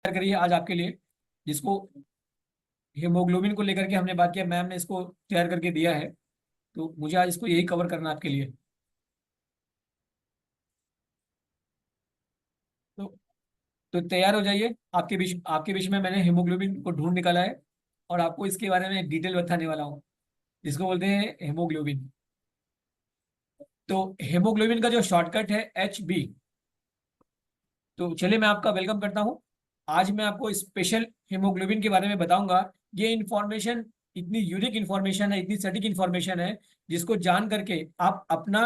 करी है आज आपके लिए, जिसको हीमोग्लोबिन को लेकर के हमने बात किया। मैम ने इसको तैयार करके दिया है, तो मुझे आज इसको यही कवर करना है आपके लिए। तो तो तैयार हो जाइए। आपके बीच में मैंने हीमोग्लोबिन को ढूंढ निकाला है, और आपको इसके बारे में डिटेल बताने वाला हूँ, जिसको बोलते हैं हीमोग्लोबिन। तो हीमोग्लोबिन का जो शॉर्टकट है HB। तो चलिए मैं आपका वेलकम करता हूँ। आज मैं आपको स्पेशल हीमोग्लोबिन के बारे में बताऊंगा। ये इंफॉर्मेशन इतनी यूनिक इंफॉर्मेशन है, इतनी सटीक इंफॉर्मेशन है, जिसको जान करके आप अपना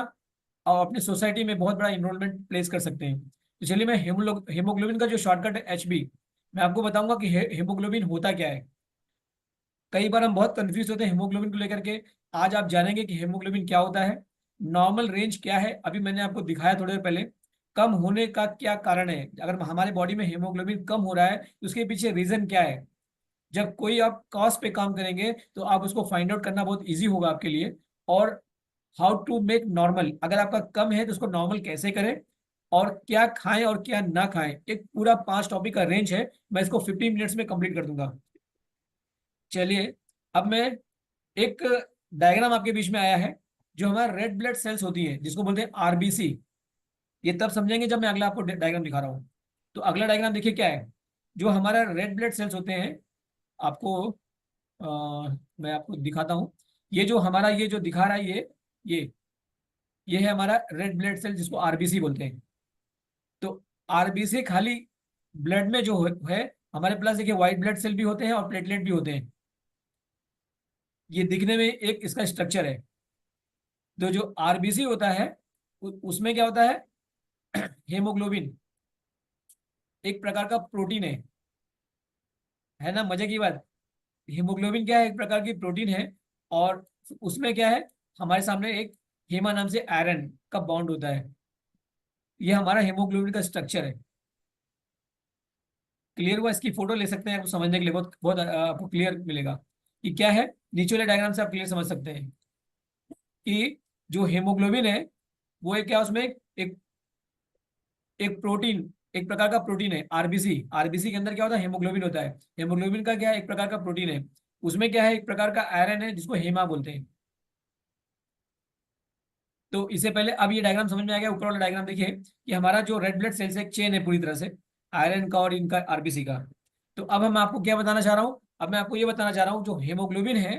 और अपनी सोसाइटी में बहुत बड़ा इनरोलमेंट प्लेस कर सकते हैं। तो चलिए मैं हीमोग्लोबिन का जो शॉर्टकट है HB, मैं आपको बताऊंगा कि हीमोग्लोबिन होता क्या है। कई बार हम बहुत कंफ्यूज होते हैं हीमोग्लोबिन को लेकर के। आज आप जानेंगे कि हीमोग्लोबिन क्या होता है, नॉर्मल रेंज क्या है, अभी मैंने आपको दिखाया थोड़ी देर पहले, कम होने का क्या कारण है। अगर हमारे बॉडी में हीमोग्लोबिन कम हो रहा है तो उसके पीछे रीजन क्या है। जब कोई आप कॉज पे काम करेंगे तो आप उसको फाइंड आउट करना बहुत इजी होगा आपके लिए। और हाउ टू मेक नॉर्मल, अगर आपका कम है तो उसको नॉर्मल कैसे करें, और क्या खाएं और क्या ना खाएं, एक पूरा 5 टॉपिक का रेंज है। मैं इसको 15 मिनट्स में कंप्लीट कर दूंगा। चलिए, अब मैं एक डायग्राम आपके बीच में आया है। जो हमारे रेड ब्लड सेल्स होती है, जिसको बोलते हैं RBC, ये तब समझेंगे जब मैं अगला आपको डायग्राम दिखा रहा हूँ। तो अगला डायग्राम देखिए क्या है। जो हमारा रेड ब्लड सेल्स होते हैं, आपको मैं आपको दिखाता हूँ। ये जो हमारा, ये जो दिखा रहा है, ये ये है हमारा रेड ब्लड सेल, जिसको RBC बोलते हैं। तो RBC खाली ब्लड में जो है हमारे पास, देखिए व्हाइट ब्लड सेल भी होते हैं और प्लेटलेट भी होते हैं। ये दिखने में एक इसका स्ट्रक्चर है। तो जो RBC होता है, उसमें क्या होता है हेमोग्लोबिन एक प्रकार का प्रोटीन है ना, मजे की बात। हीमोग्लोबिन क्या है, एक प्रकार की प्रोटीन है। और उसमें क्या है, हमारे सामने एक हेमा नाम से आयरन का बॉन्ड होता है। ये हमारा हेमोग्लोबिन का स्ट्रक्चर है। क्लियर हुआ? इसकी फोटो ले सकते हैं, आपको समझने के लिए बहुत बहुत आपको क्लियर मिलेगा कि क्या है। नीचे वाले डायग्राम से आप क्लियर समझ सकते हैं कि जो हेमोग्लोबिन है वो एक क्या, उसमें एक एक प्रोटीन, एक प्रकार का प्रोटीन है RBC। RBC के अंदर क्या होता है, हेमोग्लोबिन होता है। हेमोग्लोबिन का क्या है, एक प्रकार का प्रोटीन है। उसमें क्या है, एक प्रकार का आयरन है, जिसको हेमा बोलते हैं। तो इससे पहले अब ये डायग्राम समझ में आ गया। ऊपर वाला डायग्राम देखिए कि हमारा जो रेड ब्लड सेल्स एक चेन है पूरी तरह से, आयरन का और इनका RBC का। तो अब हम आपको क्या बताना चाह रहा हूँ, अब मैं आपको ये बताना चाह रहा हूँ, जो हेमोग्लोबिन है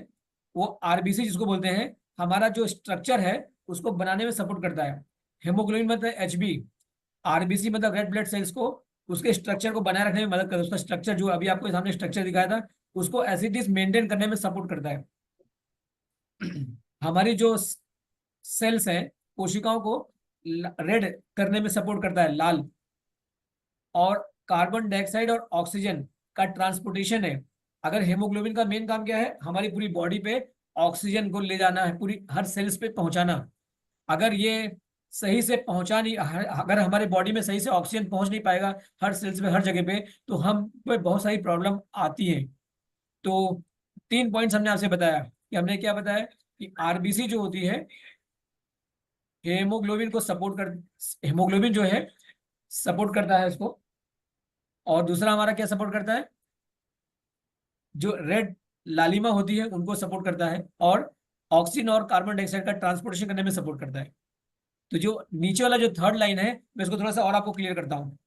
वो RBC जिसको बोलते हैं, हमारा जो स्ट्रक्चर है उसको बनाने में सपोर्ट करता है। हेमोग्लोबिन मतलब HB, RBC मतलब रेड ब्लड सेल्स को, उसके स्ट्रक्चर को बनाए रखने में मदद करता है। उसका स्ट्रक्चर जो अभी आपको सामने स्ट्रक्चर दिखाया था, उसको एज इट इज मेंटेन करने में सपोर्ट करता है। हमारी जो सेल्स हैं, कोशिकाओं को रेड करने में सपोर्ट करता है, लाल। और कार्बन डाइऑक्साइड और ऑक्सीजन का ट्रांसपोर्टेशन है। अगर हेमोग्लोबिन का मेन काम क्या है, हमारी पूरी बॉडी पे ऑक्सीजन को ले जाना है, पूरी हर सेल्स पे पहुंचाना। अगर ये सही से पहुंचा नहीं, अगर हमारे बॉडी में सही से ऑक्सीजन पहुंच नहीं पाएगा हर सेल्स पे, हर जगह पे, तो हम पे बहुत सारी प्रॉब्लम आती है। तो 3 पॉइंट्स हमने आपसे बताया कि हमने क्या बताया कि RBC जो होती है, हेमोग्लोबिन को सपोर्ट कर, हेमोग्लोबिन जो है सपोर्ट करता है इसको। और दूसरा हमारा क्या सपोर्ट करता है, जो रेड लालिमा होती है उनको सपोर्ट करता है। और ऑक्सीजन और कार्बन डाइऑक्साइड का ट्रांसपोर्टेशन करने में सपोर्ट करता है। तो जो नीचे वाला जो थर्ड लाइन है, मैं इसको थोड़ा सा और आपको क्लियर करता हूँ।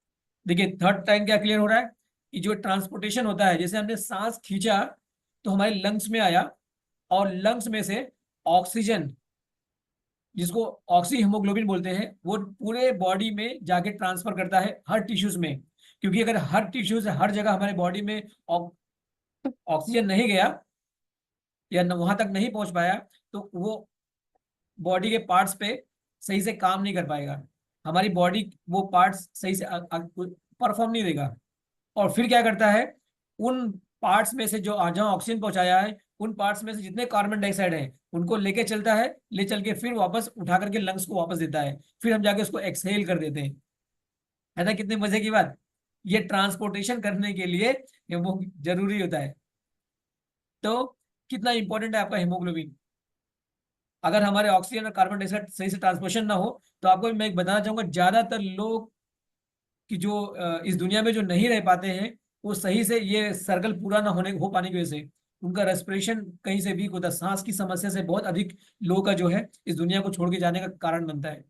देखिए थर्ड लाइन क्या क्लियर हो रहा है कि जो ट्रांसपोर्टेशन होता है, जैसे हमने सांस खींचा तो हमारे लंग्स में आया, और लंग्स में से ऑक्सीजन, जिसको ऑक्सी हीमोग्लोबिन बोलते हैं, वो पूरे बॉडी में जाके ट्रांसफर करता है हर टिश्यूज में। क्योंकि अगर हर टिश्यूज, हर जगह हमारे बॉडी में ऑक्सीजन नहीं गया या वहां तक नहीं पहुंच पाया, तो वो बॉडी के पार्ट्स पे सही से काम नहीं कर पाएगा। हमारी बॉडी वो पार्ट्स सही से परफॉर्म नहीं देगा। और फिर क्या करता है, उन पार्ट्स में से जो जहाँ ऑक्सीजन पहुंचाया है, उन पार्ट्स में से जितने कार्बन डाइऑक्साइड है उनको लेके चलता है, ले चल के फिर वापस उठा करके लंग्स को वापस देता है। फिर हम जाके उसको एक्सहेल कर देते हैं। है ना, कितने मजे की बात। ये ट्रांसपोर्टेशन करने के लिए ये वो जरूरी होता है। तो कितना इंपॉर्टेंट है आपका हेमोग्लोबिन। अगर हमारे ऑक्सीजन और कार्बन डाइऑक्साइड सही से ट्रांसपोर्टेशन ना हो, तो आपको मैं एक बताना चाहूंगा, ज्यादातर लोग कि जो इस दुनिया में जो नहीं रह पाते हैं, वो सही से ये सर्कल पूरा ना हो पाने की वजह से उनका रेस्पिरेशन कहीं से वीक होता है, सांस की समस्या से बहुत अधिक लोगों का जो है इस दुनिया को छोड़ के जाने का कारण बनता है।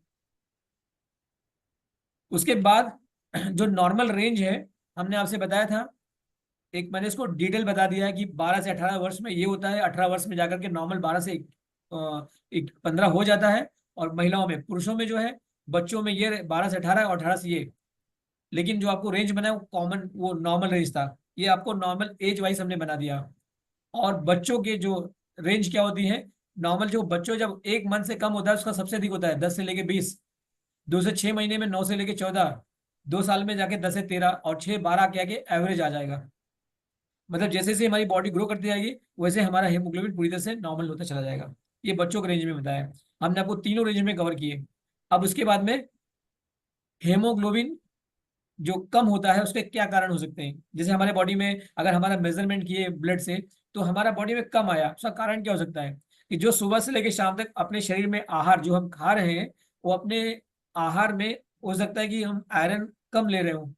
उसके बाद जो नॉर्मल रेंज है, हमने आपसे बताया था, एक मैंने इसको डिटेल बता दिया है कि 12 से 18 वर्ष में ये होता है, 18 वर्ष में जाकर के नॉर्मल 12 से 15 हो जाता है। और महिलाओं में, पुरुषों में जो है, बच्चों में ये 12 से 18 और 18 से ये। लेकिन जो आपको रेंज बना है वो कॉमन, वो नॉर्मल रेंज था, ये आपको नॉर्मल एज वाइज हमने बना दिया। और बच्चों के जो रेंज क्या होती है, नॉर्मल जो बच्चों जब 1 मंथ से कम होता है उसका सबसे अधिक होता है 10 से लेके 20, 2 से 6 महीने में 9 से लेके 14, 2 साल में जाके 10 से 13, और 6-12 के आगे एवरेज आ जाएगा। मतलब जैसे जैसे हमारी बॉडी ग्रो करती जाएगी वैसे हमारा हेमोग्लोबिन पूरी तरह से नॉर्मल होता चला जाएगा। ये बच्चों के रेंज में बताया, हमने आपको तीनों रेंज में कवर किए। अब उसके बाद में हेमोग्लोबिन जो कम होता है उसके क्या कारण हो सकते हैं। जैसे हमारे बॉडी में अगर हमारा मेजरमेंट किए ब्लड से तो हमारा बॉडी में कम आया, उसका कारण क्या हो सकता है कि जो सुबह से लेकर शाम तक अपने शरीर में आहार जो हम खा रहे हैं, वो अपने आहार में हो सकता है कि हम आयरन कम ले रहे हो,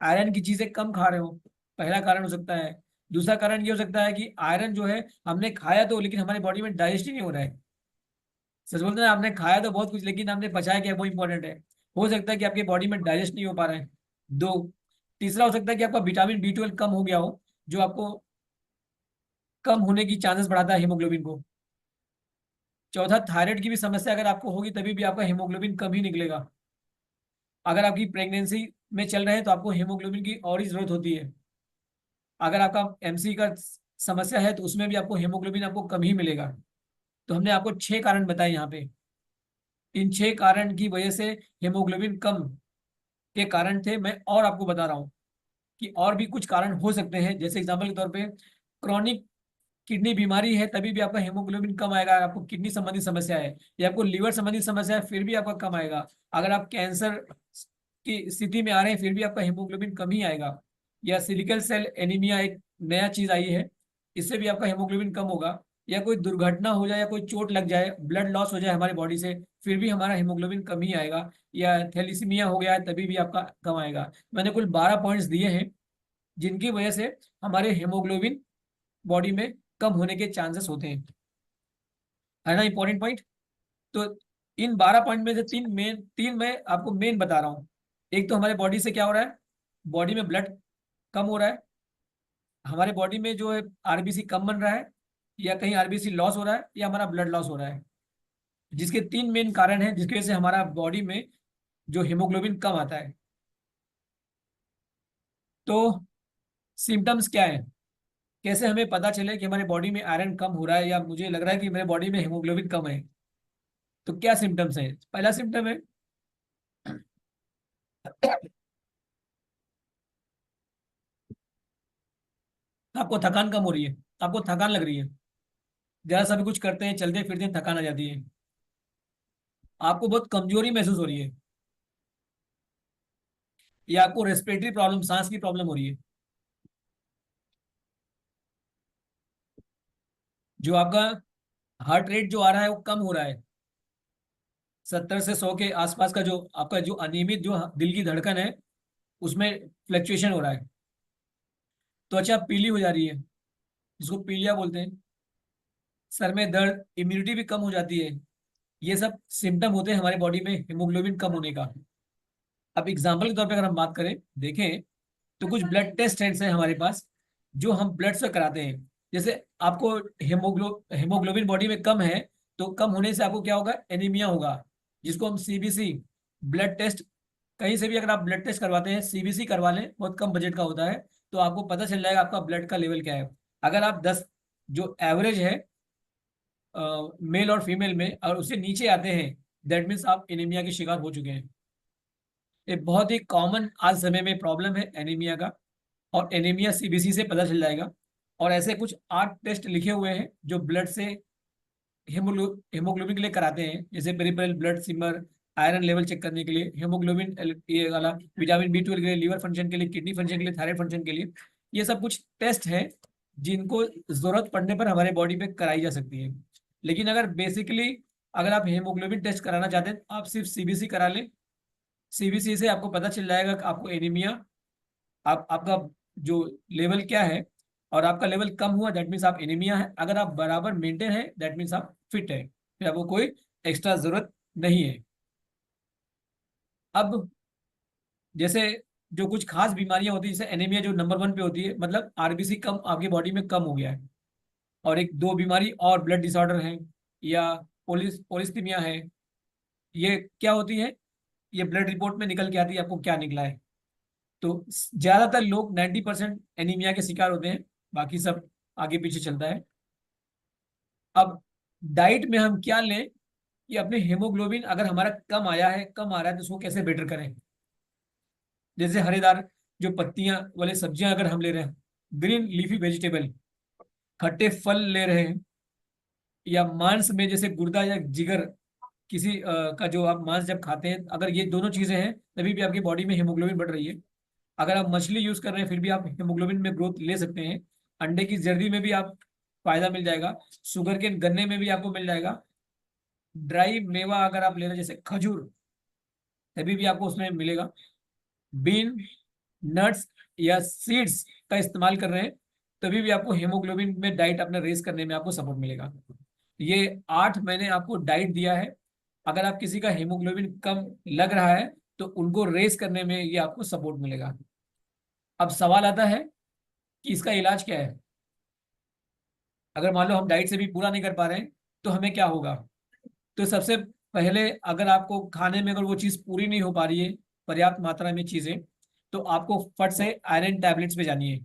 आयरन की चीजें कम खा रहे हो, पहला कारण हो सकता है। दूसरा कारण ये हो सकता है कि आयरन जो है हमने खाया तो, लेकिन हमारी बॉडी में डाइजेस्ट ही नहीं हो रहा है। सच बोलते हैं, आपने खाया तो बहुत कुछ लेकिन आपने पचाया क्या, वो इंपॉर्टेंट है। हो सकता है कि आपकी बॉडी में डाइजेस्ट नहीं हो पा रहा है। दो, तीसरा हो सकता है कि आपका विटामिन B12 कम हो गया हो, जो आपको कम होने की चांसेस बढ़ाता है हीमोग्लोबिन को। चौथा, थायराइड की भी समस्या अगर आपको होगी तभी भी आपका हीमोग्लोबिन कम ही निकलेगा। अगर आपकी प्रेगनेंसी में चल रहे हैं तो आपको हीमोग्लोबिन की और ही जरूरत होती है। अगर आपका MC का समस्या है तो उसमें भी आपको हीमोग्लोबिन आपको कम ही मिलेगा। तो हमने आपको 6 कारण बताए यहाँ पे। इन 6 कारण की वजह से हेमोग्लोबिन कम के कारण थे। मैं और आपको बता रहा हूँ कि और भी कुछ कारण हो सकते हैं। जैसे एग्जांपल के तौर पे क्रॉनिक किडनी बीमारी है तभी भी आपका हेमोग्लोबिन कम आएगा। अगर आपको किडनी संबंधी समस्या है या आपको लीवर संबंधी समस्या है फिर भी आपका कम आएगा। अगर आप कैंसर की स्थिति में आ रहे हैं फिर भी आपका हेमोग्लोबिन कम ही आएगा। या सिलिकल सेल एनीमिया एक नया चीज आई है, इससे भी आपका हेमोग्लोबिन कम होगा। या कोई दुर्घटना हो जाए या कोई चोट लग जाए, ब्लड लॉस हो जाए हमारी बॉडी से, फिर भी हमारा हेमोग्लोबिन कम ही आएगा। या थैलीसीमिया हो गया है तभी भी आपका कम आएगा। मैंने कुल 12 पॉइंट्स दिए हैं जिनकी वजह से हमारे हेमोग्लोबिन बॉडी में कम होने के चांसेस होते हैं, है ना इंपॉर्टेंट पॉइंट। तो इन 12 पॉइंट में से तीन मैं आपको मेन बता रहा हूँ। एक तो हमारे बॉडी से क्या हो रहा है, बॉडी में ब्लड कम हो रहा है, हमारे बॉडी में जो है RBC कम बन रहा है, या कहीं RBC लॉस हो रहा है, या हमारा ब्लड लॉस हो रहा है। जिसके 3 मेन कारण हैं जिसकी वजह से हमारा बॉडी में जो हेमोग्लोबिन कम आता है। तो सिम्टम्स क्या है, कैसे हमें पता चले कि हमारे बॉडी में आयरन कम हो रहा है या मुझे लग रहा है कि मेरे बॉडी में हेमोग्लोबिन कम है। तो क्या सिम्टम्स है, पहला सिम्टम है आपको थकान कम हो रही है, आपको थकान लग रही है, जरा सा भी कुछ करते हैं चलते फिरते हैं थकान आ जाती है, आपको बहुत कमजोरी महसूस हो रही है, या आपको रेस्पिरेटरी प्रॉब्लम, सांस की प्रॉब्लम हो रही है, जो आपका हार्ट रेट जो आ रहा है वो कम हो रहा है, 70 से 100 के आसपास का जो आपका जो अनियमित जो दिल की धड़कन है उसमें फ्लक्चुएशन हो रहा है। त्वचा पीली हो जा रही है, जिसको पीलिया बोलते हैं, सर में दर्द, इम्यूनिटी भी कम हो जाती है। ये सब सिम्टम होते हैं हमारे बॉडी में हेमोग्लोबिन कम होने का। अब एग्जाम्पल के तौर पे अगर हम बात करें, देखें, तो कुछ ब्लड टेस्ट हैं हमारे पास जो हम ब्लड से कराते हैं। जैसे आपको हेमोग्लोबिन बॉडी में कम है, तो कम होने से आपको क्या होगा, एनीमिया होगा, जिसको हम CBC ब्लड टेस्ट, कहीं से भी अगर आप ब्लड टेस्ट करवाते हैं CBC करवा लें, बहुत कम बजट का होता है, तो आपको पता चल जाएगा आपका ब्लड का लेवल क्या है। अगर आप 10 जो एवरेज है मेल और फीमेल में, और उससे नीचे आते हैं, दैट मीन्स आप एनीमिया के शिकार हो चुके हैं। ये बहुत ही कॉमन आज समय में प्रॉब्लम है एनीमिया का, और एनीमिया CBC से पता चल जाएगा। और ऐसे कुछ 8 टेस्ट लिखे हुए हैं जो ब्लड से हेमोग्लोबिन के लिए कराते हैं, जैसे पेरिफेरल ब्लड सिमर, आयरन लेवल चेक करने के लिए, हेमोग्लोबिन ये वाला, विटामिन B12 के लिए, लीवर फंक्शन के लिए, किडनी फंक्शन के लिए, थायराइड फंक्शन के लिए। ये सब कुछ टेस्ट है जिनको जरूरत पड़ने पर हमारे बॉडी पे कराई जा सकती है। लेकिन अगर बेसिकली अगर आप हेमोग्लोबिन टेस्ट कराना चाहते हैं तो आप सिर्फ CBC करा लें। CBC से आपको पता चल जाएगा कि आपको एनीमिया, आपका जो लेवल क्या है, और आपका लेवल कम हुआ दैट मीन्स आप एनीमिया है, अगर आप बराबर मेंटेन है दैट मीन्स आप फिट है, फिर आपको कोई एक्स्ट्रा जरूरत नहीं है। अब जैसे जो कुछ खास बीमारियां होती है, जैसे एनीमिया जो नंबर 1 पे होती है, मतलब आरबीसी कम आपकी बॉडी में कम हो गया है, और एक दो बीमारी और ब्लड डिसऑर्डर है, या पोलिस्टीमिया है। ये क्या होती है, ये ब्लड रिपोर्ट में निकल के आती है आपको क्या निकला है। तो ज्यादातर लोग 90% एनीमिया के शिकार होते हैं, बाकी सब आगे पीछे चलता है। अब डाइट में हम क्या लें कि अपने हेमोग्लोबिन अगर हमारा कम आ रहा है तो उसको कैसे बेटर करें। जैसे हरेदार जो पत्तियां वाले सब्जियां अगर हम ले रहे हैं, ग्रीन लीफी वेजिटेबल, खट्टे फल ले रहे हैं, या मांस में जैसे गुर्दा या जिगर किसी का जो आप मांस जब खाते हैं, अगर ये दोनों चीजें हैं तभी भी आपकी बॉडी में हीमोग्लोबिन बढ़ रही है। अगर आप मछली यूज कर रहे हैं फिर भी आप हीमोग्लोबिन में ग्रोथ ले सकते हैं। अंडे की जर्दी में भी आप फायदा मिल जाएगा, शुगर के गन्ने में भी आपको मिल जाएगा। ड्राई मेवा अगर आप ले रहे हैं जैसे खजूर, तभी भी आपको उसमें मिलेगा। बीन, नट्स या सीड्स का इस्तेमाल कर रहे हैं तभी भी आपको हेमोग्लोबिन में डाइट अपने रेस करने में आपको सपोर्ट मिलेगा। ये 8 मैंने आपको डाइट दिया है, अगर आप किसी का हेमोग्लोबिन कम लग रहा है तो उनको रेस करने में ये आपको सपोर्ट मिलेगा। अब सवाल आता है कि इसका इलाज क्या है। अगर मान लो हम डाइट से भी पूरा नहीं कर पा रहे हैं तो हमें क्या होगा। तो सबसे पहले अगर आपको खाने में अगर वो चीज़ पूरी नहीं हो पा रही है, पर्याप्त मात्रा में चीज़ें, तो आपको फट से आयरन टैबलेट्स पे जानी है।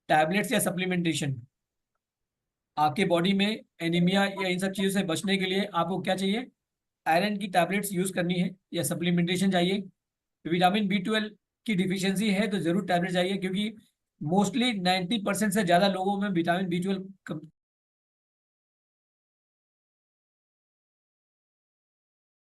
टैबलेट्स या सप्लीमेंटेशन, आपके बॉडी में एनीमिया या इन सब चीज़ों से बचने के लिए आपको क्या चाहिए, आयरन की टैबलेट्स यूज करनी है या सप्लीमेंटेशन चाहिए। विटामिन B12 की डिफिशियंसी है तो जरूर टैबलेट चाहिए, क्योंकि मोस्टली 90% से ज्यादा लोगों में विटामिन B12